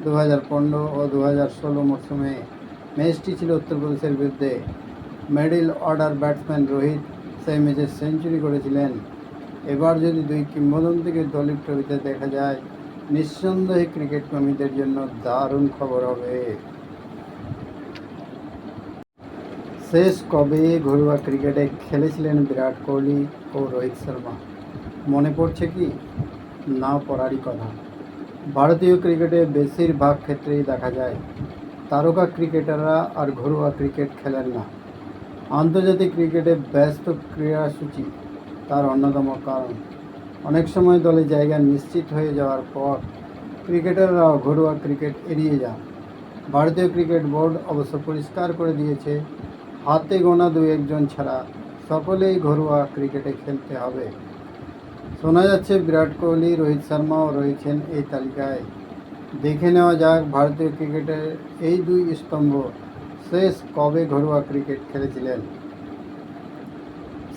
2015 ও 2016 মরশুমে। ম্যাচটি ছিল উত্তরপ্রদেশের বিরুদ্ধে। মিডল অর্ডার ব্যাটসম্যান রোহিত সেই ম্যাচে সেঞ্চুরি করেছিলেন। এবার যদি দুই কিংবদন্তিকে দলীপ ট্রফিতে দেখা যায়, নিঃসন্দেহে ক্রিকেট প্রেমীদের জন্য দারুণ খবর হবে। শেষ কবে ঘরোয়া ক্রিকেটে খেলেছিলেন বিরাট কোহলি ও রোহিত শর্মা? মনে পড়ছে কি? না পড়ারই কথা। ভারতীয় ক্রিকেটে বেশিরভাগ ক্ষেত্রেই দেখা যায় তারকা ক্রিকেটাররা আর ঘরোয়া ক্রিকেট খেলেন না। আন্তর্জাতিক ক্রিকেটে ব্যস্ত ক্রীড়াসূচি তার অন্যতম কারণ। অনেক সময় দলে জায়গা নিশ্চিত হয়ে যাওয়ার পর ক্রিকেটাররাও ঘরোয়া ক্রিকেট এড়িয়ে যান। ভারতীয় ক্রিকেট বোর্ড অবশ্য পরিষ্কার করে দিয়েছে, হাতে গোনা দু একজন ছাড়া সকলেই ঘরোয়া ক্রিকেটে খেলতে হবে। শোনা যাচ্ছে বিরাট কোহলি, রোহিত শর্মাও রয়েছেন এই তালিকায়। দেখে নেওয়া যাক ভারতীয় ক্রিকেটের এই দুই স্তম্ভ শেষ কবে ঘরোয়া ক্রিকেট খেলেছিলেন।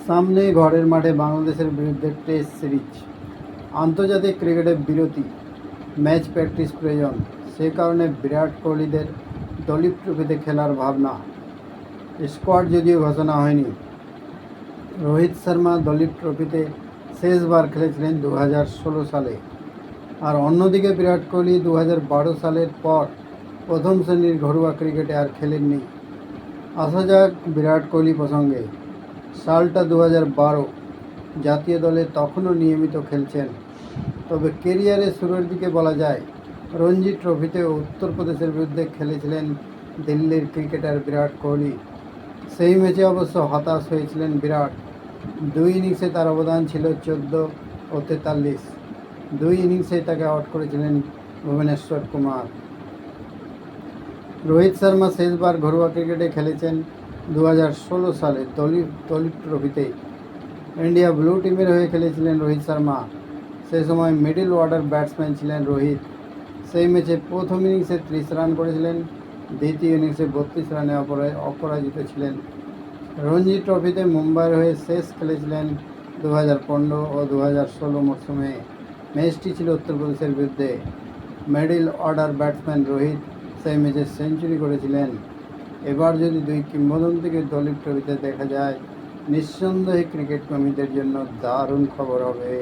সামনে ঘরের মাঠে বাংলাদেশের বিরুদ্ধে টেস্ট সিরিজ। আন্তর্জাতিক ক্রিকেটের বিরতি, ম্যাচ প্র্যাকটিস প্রয়োজন। সে কারণে বিরাট কোহলিদের দলীপ ট্রফিতে খেলার ভাবনা। স্কোয়াড যদিও ঘোষণা হয়নি। রোহিত শর্মা দলীপ ট্রফিতে শেষবার খেলেছিলেন 2016 সালে। আর অন্যদিকে বিরাট কোহলি 2012 সালের পর প্রথম শ্রেণীর ঘরোয়া ক্রিকেটে আর খেলেননি। আসা যাক বিরাট কোহলি প্রসঙ্গে। সালটা 2012। জাতীয় দলে তখনও নিয়মিত খেলছেন। তবে কেরিয়ারের শুরুর দিকে বলা যায় রঞ্জি ট্রফিতে উত্তরপ্রদেশের বিরুদ্ধে খেলেছিলেন দিল্লির ক্রিকেটার বিরাট কোহলি। সেই ম্যাচে অবশ্য হতাশ হয়েছিলেন বিরাট। দুই ইনিংসে তার অবদান ছিল 14 ও 43। দুই ইনিংসেই তাকে আউট করেছিলেন ভুবনেশ্বর কুমার। রোহিত শর্মা শেষবার ঘরোয়া ক্রিকেটে খেলেছেন 2016 সালে দলীপ ট্রফিতে। ইন্ডিয়া ব্লু টিমের হয়ে খেলেছিলেন রোহিত শর্মা। সেই সময় মিডল অর্ডার ব্যাটসম্যান ছিলেন রোহিত। সেই ম্যাচে প্রথম ইনিংসে 30 রান করেছিলেন, দ্বিতীয় ইনিংসে 32 রানে অপরাজিত ছিলেন। রঞ্জি ট্রফিতে মুম্বাইয়ের হয়ে শেষ খেলেছিলেন 2015 ও 2016 মরশুমে। ম্যাচটি ছিল উত্তরপ্রদেশের বিরুদ্ধে। মিডল অর্ডার ব্যাটসম্যান রোহিত সেই ম্যাচে সেঞ্চুরি করেছিলেন। এবার যদি দুই কিংবদন্তিকে দলীপ ট্রফিতে দেখা যায়, নিঃসন্দেহে ক্রিকেট প্রেমীদের জন্য দারুণ খবর হবে।